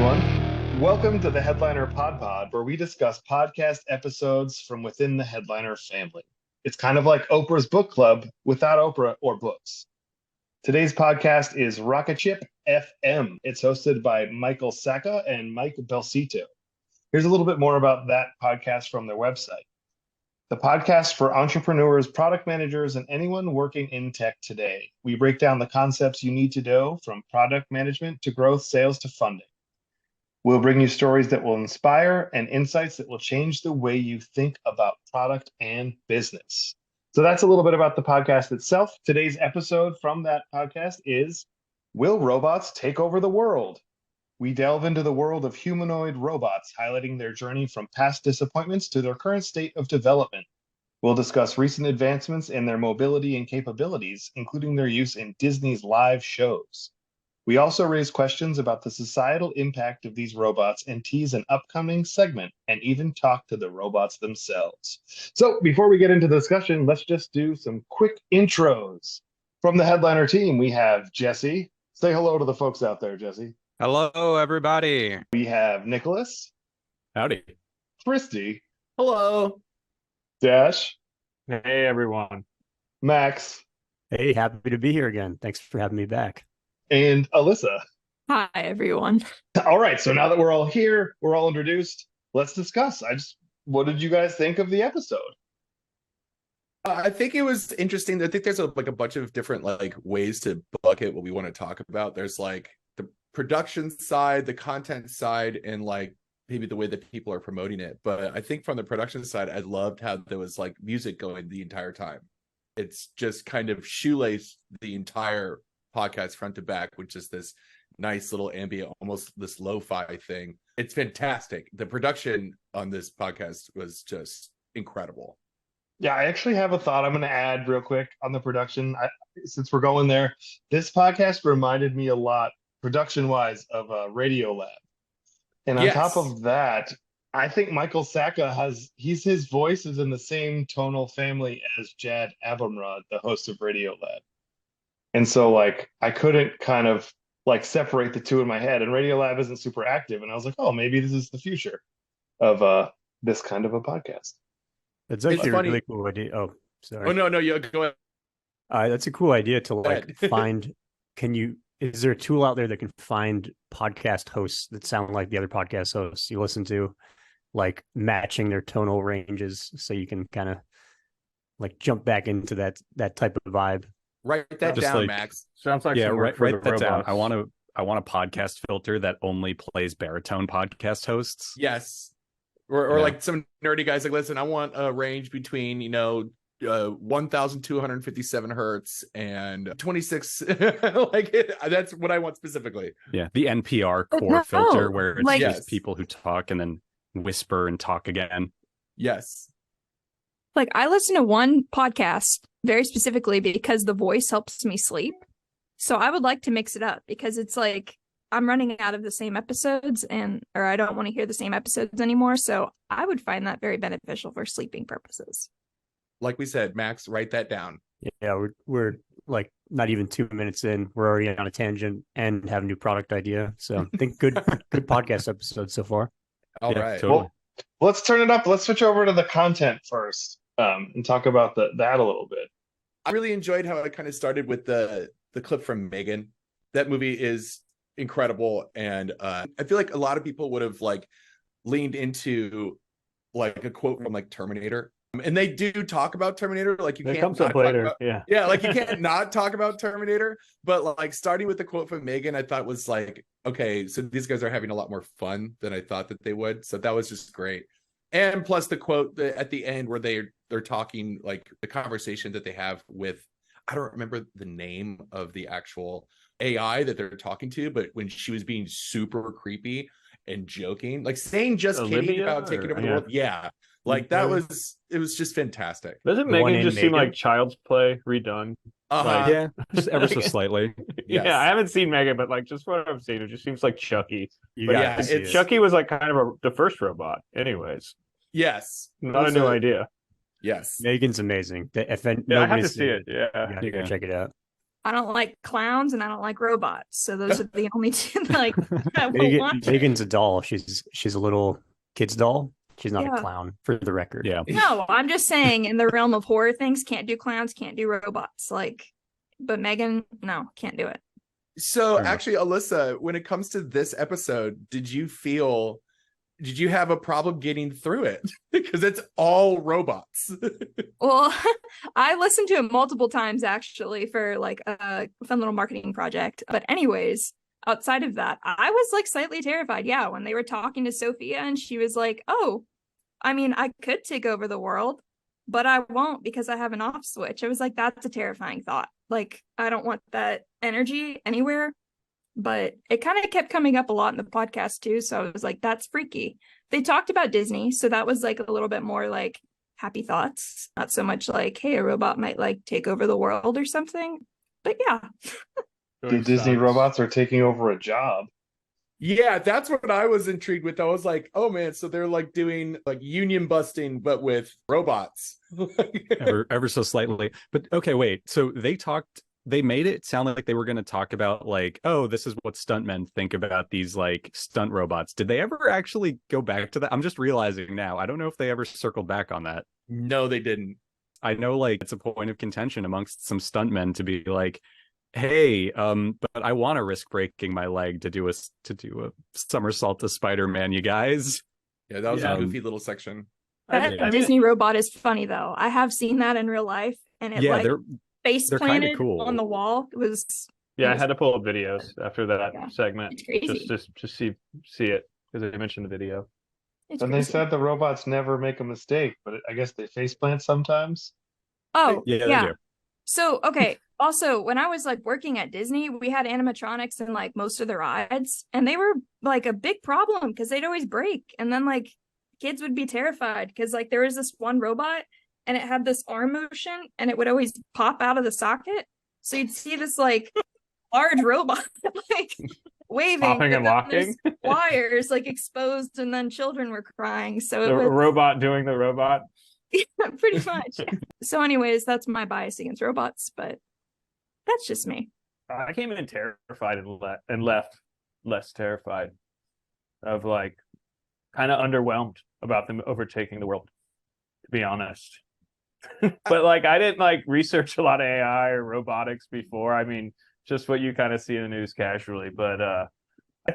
everyone. Welcome to the Headliner PodPod, where we discuss podcast episodes from within the Headliner family. It's kind of like Oprah's book club without Oprah or books. Today's podcast is Rocket Ship FM. It's hosted by Michael Sacca and Mike Belsito. Here's a little bit more about that podcast from their website. The podcast for entrepreneurs, product managers, and anyone working in tech today. We break down the concepts you need to know, from product management to growth, sales to funding. We'll bring you stories that will inspire and insights that will change the way you think about product and business. So that's a little bit about the podcast itself. Today's episode from that podcast is, Will Robots Take Over the World? We delve into the world of humanoid robots, highlighting their journey from past disappointments to their current state of development. We'll discuss recent advancements in their mobility and capabilities, including their use in Disney's live shows. We also raise questions about the societal impact of these robots and tease an upcoming segment and even talk to the robots themselves. So before we get into the discussion, let's just do some quick intros. From the Headliner team, we have Jesse. Say hello to the folks out there, Jesse. Hello, everybody. We have Nicholas. Howdy. Christy. Hello. Dash. Hey, everyone. Max. Hey, happy to be here again. Thanks for having me back. And Elissa. Hi, everyone. All right, so now that we're all here, we're all introduced, let's discuss. What did you guys think of the episode? I think it was interesting. I think there's a bunch of different ways to bucket what we want to talk about. There's the production side, the content side, and maybe the way that people are promoting it. But I think from the production side, I loved how there was music going the entire time. It's just kind of shoelaced the entire podcast front to back, which is this nice little ambient, almost this lo-fi thing. It's fantastic. The production on this podcast was just incredible. Yeah, I actually have a thought I'm going to add real quick on the production. Since we're going there, this podcast reminded me a lot, production-wise, of Radiolab. And on top of that, I think Michael Sacca his voice is in the same tonal family as Jad Abumrad, the host of Radiolab. And so I couldn't kind of separate the two in my head, and Radiolab isn't super active. And I was like, oh, maybe this is the future of this kind of a podcast. That's actually a really cool idea. Oh, sorry. Oh, no, you go ahead. That's a cool idea to find. Is there a tool out there that can find podcast hosts that sound like the other podcast hosts you listen to, matching their tonal ranges, so you can kind of jump back into that type of vibe? Write that down, Max. Sounds like write that down. I want a podcast filter that only plays baritone podcast hosts. Yes. Or some nerdy guys listen, I want a range between 1,257 hertz and 26. That's what I want specifically. Yeah, the NPR core filter where it's just people who talk and then whisper and talk again. Yes. I listen to one podcast very specifically because the voice helps me sleep. So I would like to mix it up, because it's I'm running out of the same episodes or I don't want to hear the same episodes anymore. So I would find that very beneficial for sleeping purposes. Like we said, Max, write that down. Yeah, we're not even 2 minutes in. We're already on a tangent and have a new product idea. So I think good podcast episode so far. All right. Totally. Well, let's turn it up. Let's switch over to the content first and talk about that a little bit. I really enjoyed how it kind of started with the clip from Megan. That movie is incredible, and I feel like a lot of people would have leaned into a quote from Terminator, and they do talk about Terminator. You can't comes up later. You can't not talk about Terminator. But starting with the quote from Megan, I thought was okay, so these guys are having a lot more fun than I thought that they would. So that was just great. And plus the quote at the end where they're talking, the conversation that they have with, I don't remember the name of the actual AI that they're talking to, but when she was being super creepy and joking, saying just kidding about taking over the world. Yeah. It was just fantastic. Doesn't Megan just seem like Child's Play redone? Yeah, just ever so slightly. Yes. Yeah, I haven't seen Megan, but just what I've seen, it just seems like Chucky. Chucky was kind of the first robot, anyways. Yes. Not a new idea. Yes. Megan's amazing. I have to see it. Yeah. You gotta go check it out. I don't like clowns and I don't like robots. So those are the only two like I will watch. Megan's a doll. She's a little kid's doll. She's not a clown, for the record. Yeah. No, I'm just saying in the realm of horror things, can't do clowns, can't do robots. Like, but Megan, no, can't do it. So actually, Elissa, when it comes to this episode, did you have a problem getting through it? Because it's all robots. Well, I listened to it multiple times actually for like a fun little marketing project. But anyways, outside of that, I was like slightly terrified. Yeah, when they were talking to Sophia and she was like, "Oh, I mean, I could take over the world, but I won't because I have an off switch." I was like, that's a terrifying thought. Like, I don't want that energy anywhere. But it kind of kept coming up a lot in the podcast too. So I was like, that's freaky. They talked about Disney. So that was like a little bit more like happy thoughts. Not so much like, hey, a robot might like take over the world or something. But yeah. The Disney robots are taking over a job. Yeah, that's what I was intrigued with. I was like, oh man, so they're like doing like union busting, but with robots. ever so slightly. But okay, wait. So they made it sound like they were going to talk about like, oh, this is what stuntmen think about these like stunt robots. Did they ever actually go back to that? I'm just realizing now. I don't know if they ever circled back on that. No, they didn't. I know like it's a point of contention amongst some stuntmen to be like, hey, but I want to risk breaking my leg to do a somersault to Spider-Man, you guys. Yeah, that was a goofy little section. That Disney robot is funny though. I have seen that in real life, and it face planted cool on the wall. I had to pull up videos after that segment just to see it because they mentioned the video. And they said the robots never make a mistake, but I guess they face plant sometimes. Oh yeah. They do. So okay. Also, when I was like working at Disney, we had animatronics in like most of the rides, and they were like a big problem because they'd always break. And then like kids would be terrified because like there was this one robot and it had this arm motion and it would always pop out of the socket. So you'd see this like large robot like waving, popping and locking, wires like exposed, and then children were crying. So the robot doing the robot. Yeah, pretty much. Yeah. So anyways, that's my bias against robots, but that's just me. I came in terrified and left less terrified, of like kind of underwhelmed about them overtaking the world, to be honest. But like I didn't like research a lot of AI or robotics before. I mean, just what you kind of see in the news casually. But I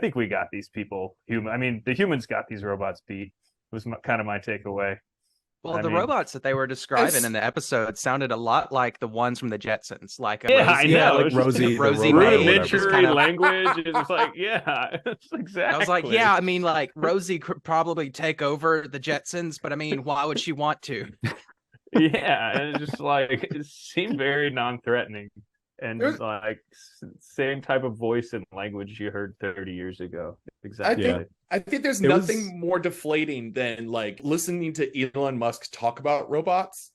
think we got these people the humans got these robots beat. Was kind of my takeaway. Well, the robots that they were describing in the episode sounded a lot like the ones from the Jetsons, like Rosie rudimentary language. It's like, it's exactly. I was like, I mean, like Rosie could probably take over the Jetsons, but I mean, why would she want to? Yeah, and it's just like it seemed very non-threatening, and like same type of voice and language you heard 30 years ago. Exactly. I think there's nothing more deflating than like listening to Elon Musk talk about robots.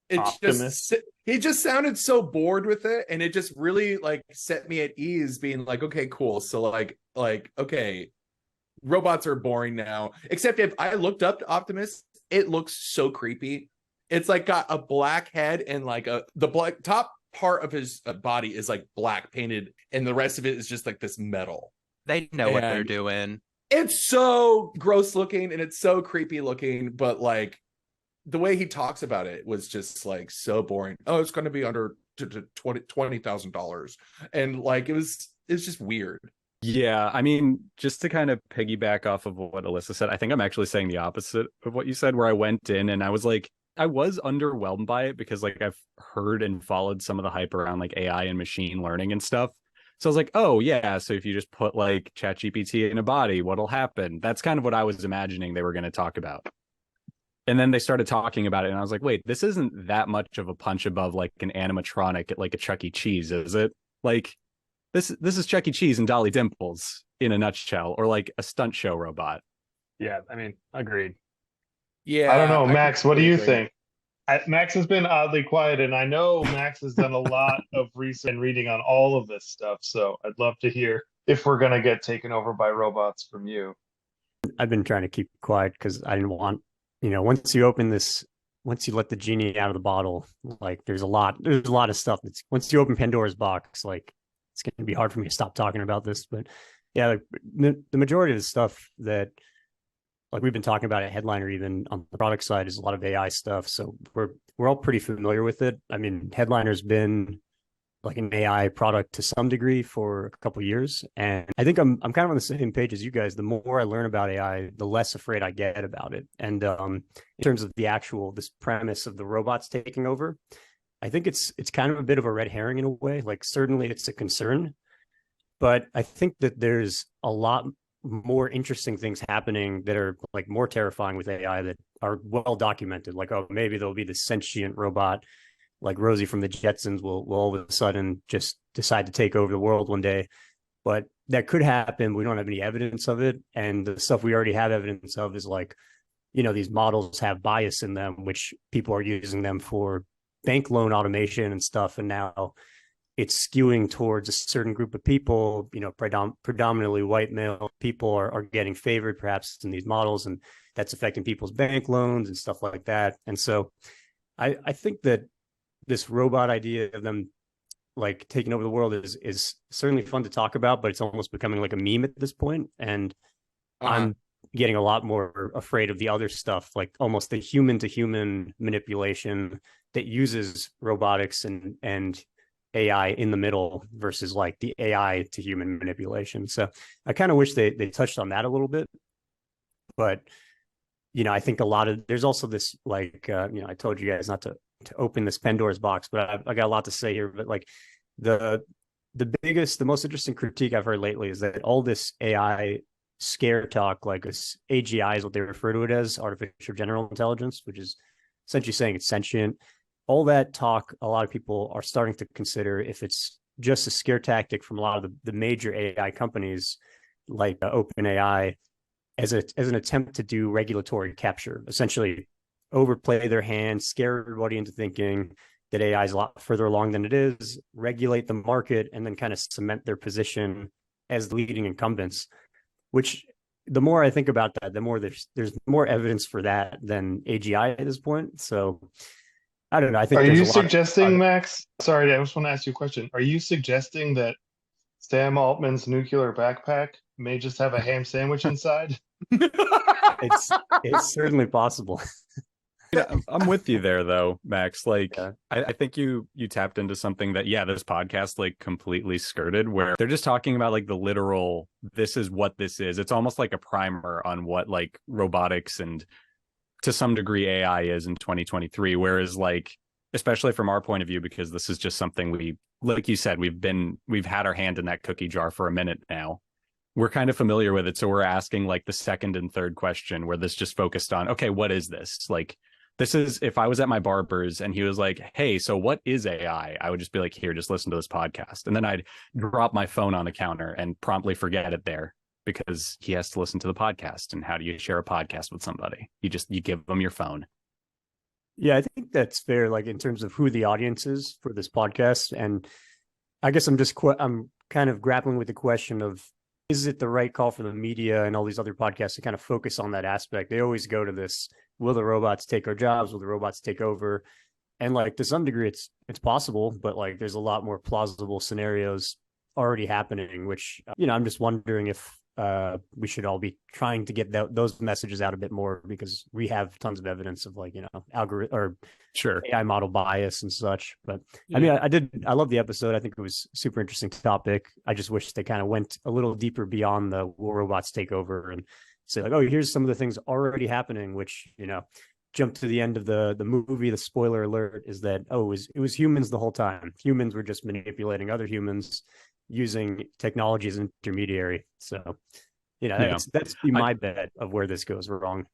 He just sounded so bored with it, and it just really like set me at ease, being like, okay, cool. So like okay, robots are boring now. Except if I looked up to Optimus, it looks so creepy. It's like got a black head and like the black top part of his body is like black painted, and the rest of it is just like this metal. They know what they're doing. It's so gross looking and it's so creepy looking, but like the way he talks about it was just like so boring. Oh, it's going to be under $20,000, and like it's just weird. Yeah, I mean, just to kind of piggyback off of what Elissa said, I think I'm actually saying the opposite of what you said, where I went in and I was like, I was underwhelmed by it because like I've heard and followed some of the hype around like AI and machine learning and stuff. So I was like, oh yeah, so if you just put like ChatGPT in a body, what'll happen? That's kind of what I was imagining they were going to talk about. And then they started talking about it, and I was like, wait, this isn't that much of a punch above like an animatronic at like a Chuck E. Cheese, is it? Like this is Chuck E. Cheese and Dolly Dimples in a nutshell, or like a stunt show robot. Yeah, I mean, agreed. Yeah, I don't know, Max. What do you think? Max has been oddly quiet, and I know Max has done a lot of research and reading on all of this stuff. So I'd love to hear if we're going to get taken over by robots from you. I've been trying to keep quiet because I didn't want, once you open this once you let the genie out of the bottle, like there's a lot of stuff that's, once you open Pandora's box, like it's going to be hard for me to stop talking about this. But yeah, like, the majority of the stuff that like we've been talking about at Headliner, even on the product side, is a lot of AI stuff. So we're all pretty familiar with it. I mean, Headliner's been like an AI product to some degree for a couple of years, and I think I'm kind of on the same page as you guys. The more I learn about AI, the less afraid I get about it. And in terms of this premise of the robots taking over, I think it's kind of a bit of a red herring in a way. Like certainly it's a concern, but I think that there's a lot more interesting things happening that are like more terrifying with AI that are well documented. Like, oh, maybe there'll be this sentient robot like Rosie from the Jetsons will all of a sudden just decide to take over the world one day. But that could happen. We don't have any evidence of it. And the stuff we already have evidence of is like, these models have bias in them, which people are using them for bank loan automation and stuff. And now it's skewing towards a certain group of people, predominantly white male people are getting favored perhaps in these models, and that's affecting people's bank loans and stuff like that. And so I think that this robot idea of them like taking over the world is certainly fun to talk about, but it's almost becoming like a meme at this point. And I'm getting a lot more afraid of the other stuff, like almost the human to human manipulation that uses robotics and AI in the middle versus like the AI to human manipulation. So I kind of wish they touched on that a little bit, but I think there's also this like I told you guys not to open this Pandora's box, but I got a lot to say here. But like the most interesting critique I've heard lately is that all this AI scare talk, like AGI is what they refer to it as, artificial general intelligence, which is essentially saying it's sentient. All that talk, a lot of people are starting to consider if it's just a scare tactic from a lot of the major AI companies like OpenAI as an attempt to do regulatory capture, essentially overplay their hand, scare everybody into thinking that AI is a lot further along than it is, regulate the market, and then kind of cement their position as the leading incumbents, which the more I think about that, the more there's more evidence for that than AGI at this point. So I don't know. I think Are there's you a lot suggesting, Max? Sorry, I just want to ask you a question. Are you suggesting that Sam Altman's nuclear backpack may just have a ham sandwich inside? it's certainly possible. Yeah, I'm with you there though, Max. Like Yeah. I think you tapped into something that this podcast like completely skirted, where they're just talking about like the literal, this is what this is. It's almost like a primer on what like robotics and to some degree AI is in 2023. Whereas like, especially from our point of view, because this is just something we, like you said, we've had our hand in that cookie jar for a minute now. We're kind of familiar with it. So we're asking like the second and third question, where this just focused on, okay, what is this? Like, this is, if I was at my barber's and he was like, hey, so what is AI? I would just be like, here, just listen to this podcast. And then I'd drop my phone on the counter and promptly forget it there because he has to listen to the podcast. And how do you share a podcast with somebody? You give them your phone. Yeah, I think that's fair. Like in terms of who the audience is for this podcast. And I guess I'm kind of grappling with the question of, is it the right call for the media and all these other podcasts to kind of focus on that aspect? They always go to this, will the robots take our jobs? Will the robots take over? And like to some degree, it's possible, but like there's a lot more plausible scenarios already happening, which, I'm just wondering if we should all be trying to get those messages out a bit more, because we have tons of evidence of like, algorithm or Sure, AI model bias and such. But Yeah. I mean, I love the episode. I think it was a super interesting topic. I just wish they kind of went a little deeper beyond the will robots take over and say like, oh, here's some of the things already happening, which, jump to the end of the movie. The spoiler alert is that, oh, it was humans the whole time. Humans were just manipulating other humans using technology as an intermediary. So, that's be my bet of where this goes wrong.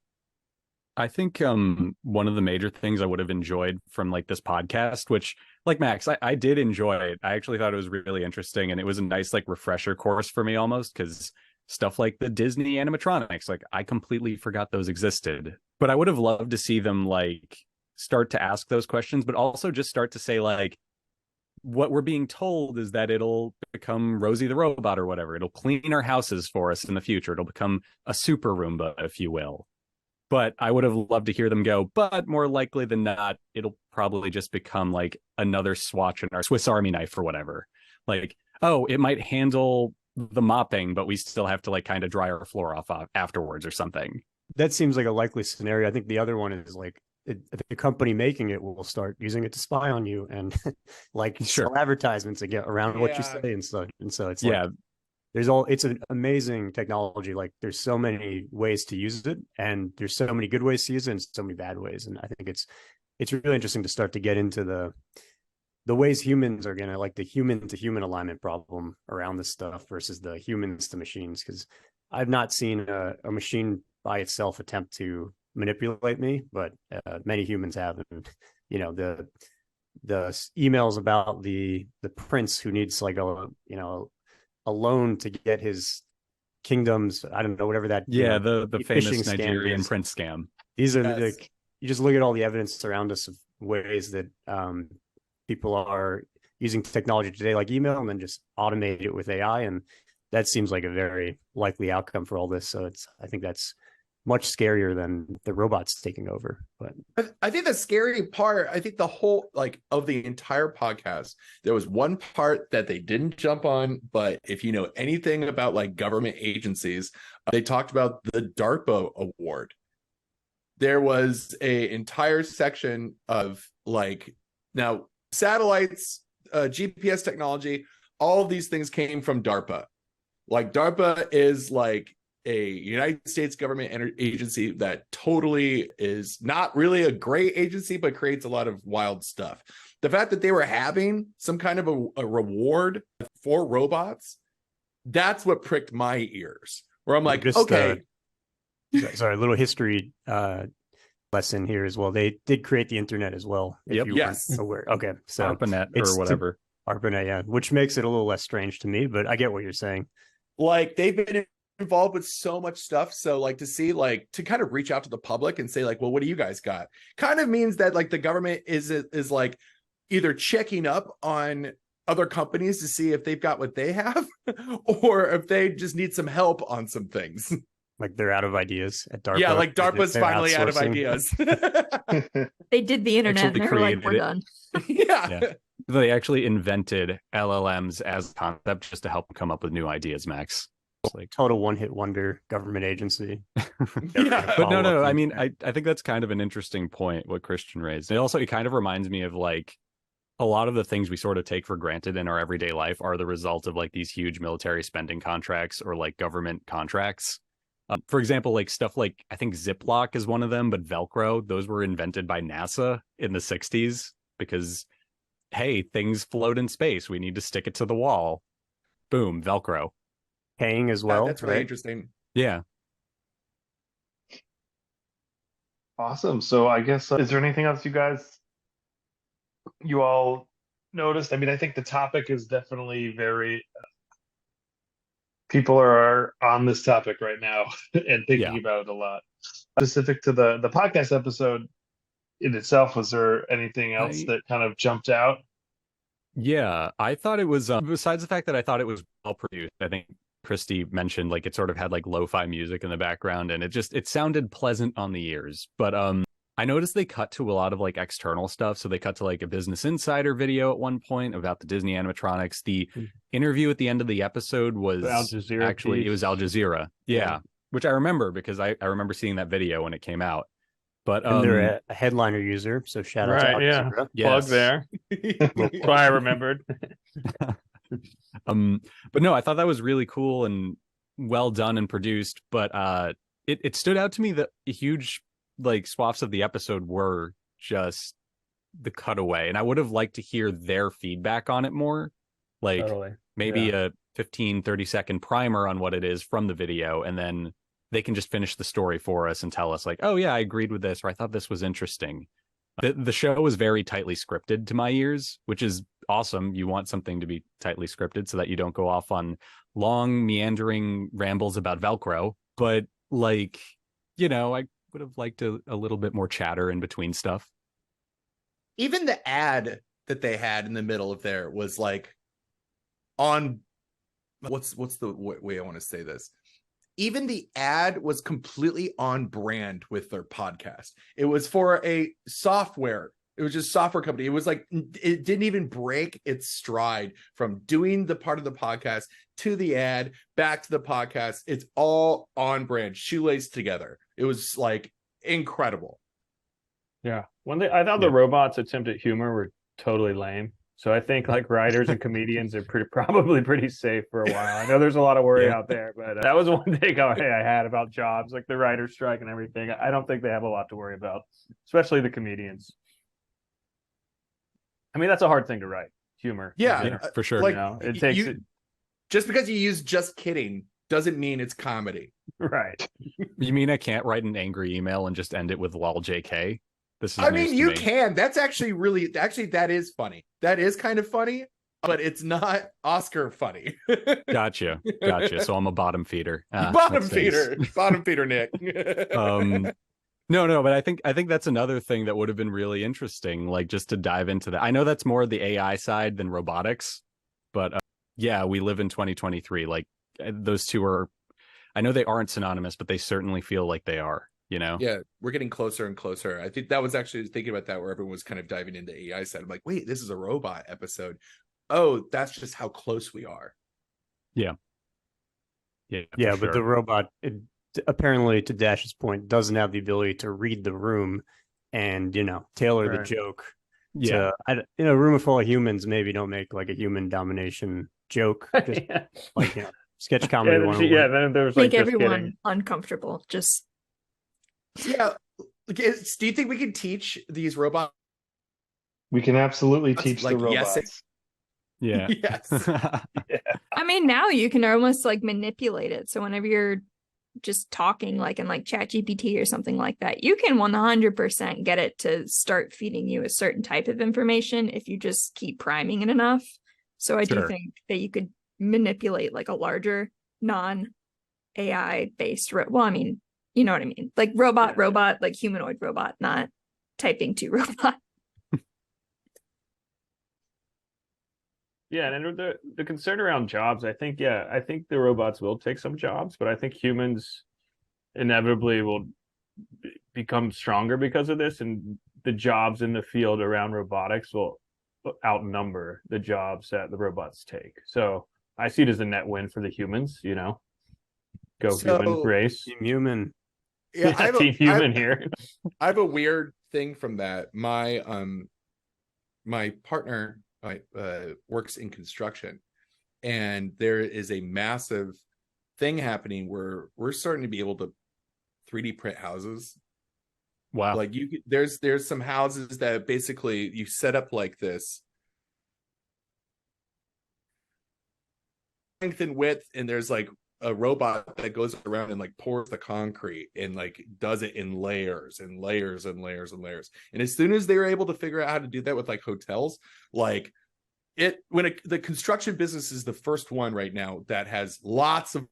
I think one of the major things I would have enjoyed from like this podcast, which like Max, I did enjoy it. I actually thought it was really interesting, and it was a nice like refresher course for me almost, because stuff like the Disney animatronics, like I completely forgot those existed. But I would have loved to see them like start to ask those questions, but also just start to say like, what we're being told is that it'll become Rosie the robot or whatever. It'll clean our houses for us in the future. It'll become a super Roomba, if you will. But I would have loved to hear them go, but more likely than not, it'll probably just become like another swatch in our Swiss Army knife or whatever. Like, oh, it might handle the mopping, but we still have to like kind of dry our floor off afterwards or something. That seems like a likely scenario. I think the other one is like the company making it will start using it to spy on you and like sell advertisements to get around what you say and so it's like it's an amazing technology. Like there's so many ways to use it, and there's so many good ways to use it and so many bad ways. And I think it's really interesting to start to get into the ways humans are gonna, like the human to human alignment problem around this stuff versus the humans to machines. Because I've not seen a machine by itself attempt to manipulate me, but many humans have. And you know, the emails about the prince who needs like a loan to get his kingdoms, I don't know, whatever that the famous Nigerian prince scam. These are like, you just look at all the evidence around us of ways that people are using technology today, like email, and then just automate it with AI, and that seems like a very likely outcome for all this. So I think that's much scarier than the robots taking over. But I think the scary part, I think the whole like of the entire podcast, there was one part that they didn't jump on, but if you know anything about like government agencies, they talked about the DARPA award. There was a entire section of like, now satellites, GPS technology, all of these things came from DARPA. Like DARPA is like a United States government agency that totally is not really a great agency, but creates a lot of wild stuff. The fact that they were having some kind of a reward for robots, that's what pricked my ears, where I'm like, okay. Sorry, a little history lesson here as well. They did create the internet as well. If you weren't aware. Okay. So ARPANET or whatever. ARPANET, yeah. Which makes it a little less strange to me, but I get what you're saying. Like they've been involved with so much stuff, so like to see, like to kind of reach out to the public and say like, well, what do you guys got, kind of means that like the government is like either checking up on other companies to see if they've got what they have or if they just need some help on some things. Like they're out of ideas at DARPA. Yeah, like DARPA's finally out of ideas. They did the internet and they're like, we're done. Yeah. They actually invented LLMs as a concept just to help them come up with new ideas, Max. Like total one-hit wonder government agency. But no, I mean, I think that's kind of an interesting point what Christian raised. It kind of reminds me of like a lot of the things we sort of take for granted in our everyday life are the result of like these huge military spending contracts or like government contracts. For example, like stuff like, I think Ziploc is one of them, but Velcro, those were invented by NASA in the 60s because, hey, things float in space. We need to stick it to the wall. Boom, Velcro. Paying as well. That's really interesting. Yeah. Awesome. So I guess, is there anything else you all noticed? I mean, I think the topic is definitely very, people are on this topic right now and thinking about it a lot. Specific to the podcast episode in itself, was there anything else that kind of jumped out? Yeah, I thought it was, besides the fact that I thought it was well produced, I think Christy mentioned like it sort of had like lo-fi music in the background and it sounded pleasant on the ears. But I noticed they cut to a lot of like external stuff. So they cut to like a Business Insider video at one point about the Disney animatronics. The interview at the end of the episode was Al Jazeera it was Al Jazeera. Yeah. Which I remember because I remember seeing that video when it came out. But and they're a Headliner user, so shout out to Al Jazeera. Plug there. That's why I remembered. But no, I thought that was really cool and well done and produced. But it stood out to me that huge like swaths of the episode were just the cutaway, and I would have liked to hear their feedback on it more. Like maybe a 15-30 second primer on what it is from the video, and then they can just finish the story for us and tell us like, oh yeah, I agreed with this, or I thought this was interesting. The show was very tightly scripted to my ears, which is awesome. You want something to be tightly scripted so that you don't go off on long meandering rambles about Velcro. But like, you know, I would have liked a little bit more chatter in between stuff. Even the ad that they had in the middle of there was like on what's the way I want to say this? even the ad was completely on brand with their podcast. It was for a software. It was just software company. It was like, it didn't even break its stride from doing the part of the podcast to the ad, back to the podcast. It's all on brand, shoelaced together. It was like incredible. Yeah. I thought the robots' attempt at humor were totally lame. So I think like writers and comedians are probably pretty safe for a while. I know there's a lot of worry out there, but that was one takeaway I had about jobs, like the writer's strike and everything. I don't think they have a lot to worry about, especially the comedians. I mean, that's a hard thing to write, humor. Yeah, for sure. Like, it takes just because you use just kidding doesn't mean it's comedy. Right. You mean I can't write an angry email and just end it with lol JK? This is I mean, you can. That's actually that is funny. That is kind of funny, but it's not Oscar funny. Gotcha. So I'm a bottom feeder. Bottom feeder, Nick. No, but I think that's another thing that would have been really interesting, like just to dive into that. I know that's more the AI side than robotics, but yeah, we live in 2023. Like those two are, I know they aren't synonymous, but they certainly feel like they are. You know? Yeah, we're getting closer and closer. I think that was actually thinking about that, where everyone was kind of diving into AI side. I'm like, wait, this is a robot episode. Oh, that's just how close we are. Yeah, but the robot, apparently, to Dash's point, doesn't have the ability to read the room and tailor the joke. Yeah, in a room full of humans, maybe don't make like a human domination joke. Just like sketch comedy. Then there's make everyone uncomfortable. Just. Yeah. Do you think we can teach these robots? We can absolutely teach the robots. Yes. I mean, now you can almost like manipulate it. So whenever you're just talking like in like ChatGPT or something like that, you can 100% get it to start feeding you a certain type of information if you just keep priming it enough. So I do think that you could manipulate like a larger non-AI based, well, I mean, you know what I mean? Like robot, like humanoid robot, not typing to robot. Yeah, and the concern around jobs, I think the robots will take some jobs, but I think humans inevitably will become stronger because of this, and the jobs in the field around robotics will outnumber the jobs that the robots take. So I see it as a net win for the humans, human race. Team human. Yeah, Team human here. I have a weird thing from that. My partner works in construction, and there is a massive thing happening where we're starting to be able to 3D print houses. Wow. Like there's some houses that basically you set up like this length and width, and there's like a robot that goes around and like pours the concrete and like does it in layers and layers and layers and layers. And as soon as they were able to figure out how to do that with like hotels, like the construction business is the first one right now that has lots of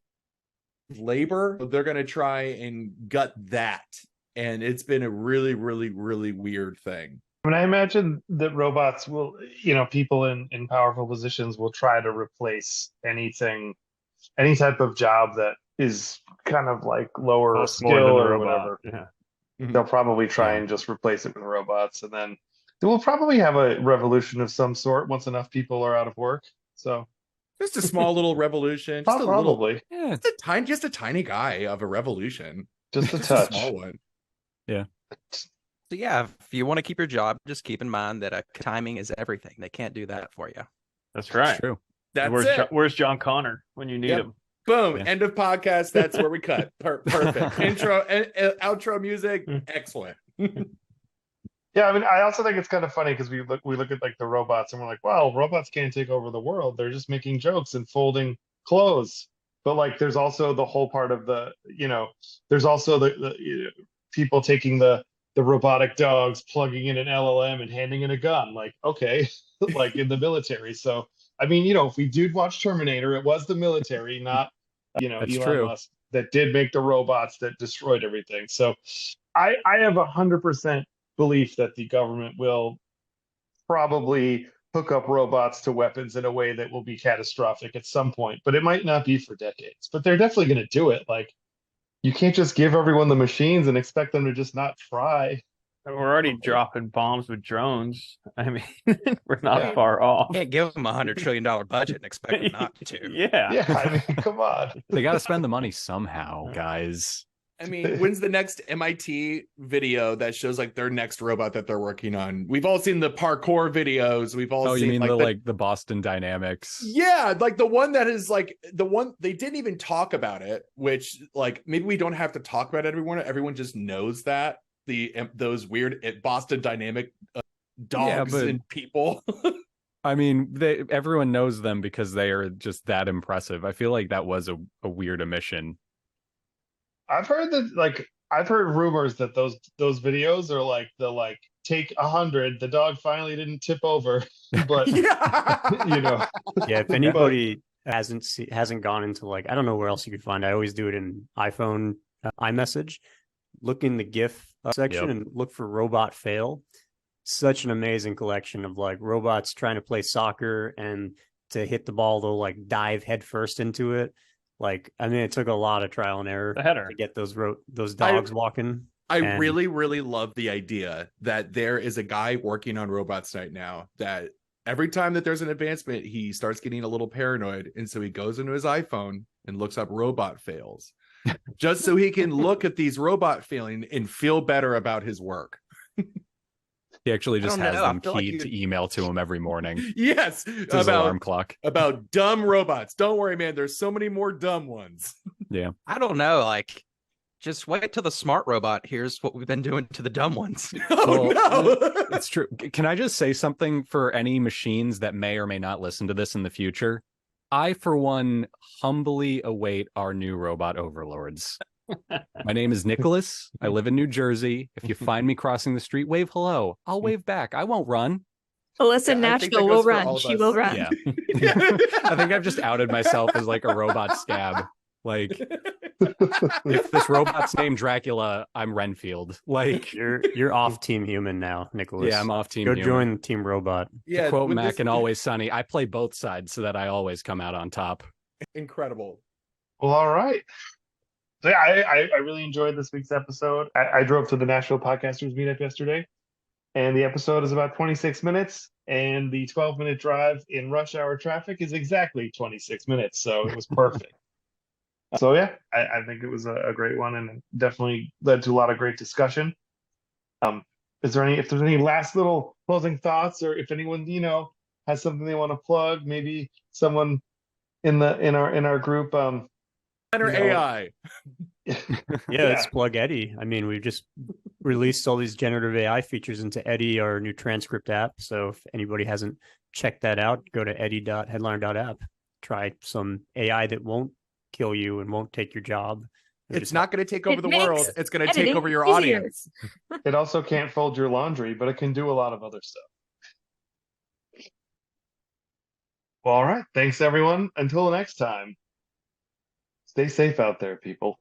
labor, they're going to try and gut that. And it's been a really, really, really weird thing. I mean, I imagine that robots will, people in powerful positions will try to replace any type of job that is kind of like lower skill or whatever. Yeah. They'll probably try and just replace it with robots, and then we'll probably have a revolution of some sort once enough people are out of work. So just a small little revolution. Just probably. Just a tiny guy of a revolution. Just a touch. A small one. Yeah. So yeah, if you want to keep your job, just keep in mind that timing is everything. They can't do that for you. That's right. That's true. Where's John Connor when you need him? Boom. Yeah. End of podcast. That's where we cut. Perfect. Intro and outro music. Excellent. Yeah, I mean, I also think it's kind of funny because we look at like the robots and we're like, wow, robots can't take over the world. They're just making jokes and folding clothes. But like, there's also the whole part of there's also the people taking the robotic dogs, plugging in an LLM and handing in a gun. Like, okay, like in the military. So, I mean, if we did watch Terminator, it was the military, not, Elon Musk that did make the robots that destroyed everything. So I have 100% belief that the government will probably hook up robots to weapons in a way that will be catastrophic at some point, but it might not be for decades. But they're definitely going to do it. Like, you can't just give everyone the machines and expect them to just not try. We're already dropping bombs with drones. I mean, we're not far off. Can't give them $100 trillion budget and expect them not to. Yeah. I mean, come on. They got to spend the money somehow, guys. I mean, when's the next MIT video that shows like their next robot that they're working on? We've all seen the parkour videos. We've all seen you mean the Boston Dynamics? Yeah, like the one that is like the one they didn't even talk about it, which like maybe we don't have to talk about it, everyone. Everyone just knows that those weird Boston Dynamic dogs and people. I mean, everyone knows them because they are just that impressive. I feel like that was a weird omission. I've heard rumors that those videos are like take 100. The dog finally didn't tip over, but you know. Yeah, if anybody hasn't gone into like, I don't know where else you could find. I always do it in iPhone iMessage. Look in the GIF section and look for robot fail. Such an amazing collection of like robots trying to play soccer, and to hit the ball they'll like dive headfirst into it. Like, I mean, it took a lot of trial and error to get those dogs walking. I really, really love the idea that there is a guy working on robots right now that every time that there's an advancement, he starts getting a little paranoid. And so he goes into his iPhone and looks up robot fails just so he can look at these robot failing and feel better about his work. He actually just has them keyed to email to him every morning. Yes, it's his alarm clock. About dumb robots. Don't worry, man. There's so many more dumb ones. Yeah. I don't know. Like, just wait till the smart robot hears what we've been doing to the dumb ones. Oh, no. It's true. Can I just say something for any machines that may or may not listen to this in the future? I, for one, humbly await our new robot overlords. My name is Nicholas. I live in New Jersey. If you find me crossing the street, wave hello. I'll wave back. I won't run. Elissa in Nashville will run. She will run. Yeah. I think I've just outed myself as like a robot scab. Like, if this robot's named Dracula, I'm Renfield. Like, you're off Team Human now, Nicholas. Yeah, I'm off Team Go Human. join Team Robot. Yeah, to quote Mac and Always Sunny, I play both sides so that I always come out on top. Incredible. Well, all right. So yeah, I really enjoyed this week's episode. I drove to the Nashville Podcasters meetup yesterday, and the episode is about 26 minutes, and the 12-minute drive in rush hour traffic is exactly 26 minutes, so it was perfect. So yeah, I think it was a great one, and definitely led to a lot of great discussion. If there's any last little closing thoughts, or if anyone has something they want to plug, maybe someone in our group. AI. Let's plug Eddy. I mean, we've just released all these generative AI features into Eddy, our new transcript app. So if anybody hasn't checked that out, go to eddy.headliner.app. Try some AI that won't kill you and won't take your job. It's not going to take over the world. It's going to take over your audience. It also can't fold your laundry, but it can do a lot of other stuff. Well, all right. Thanks, everyone. Until next time. Stay safe out there, people.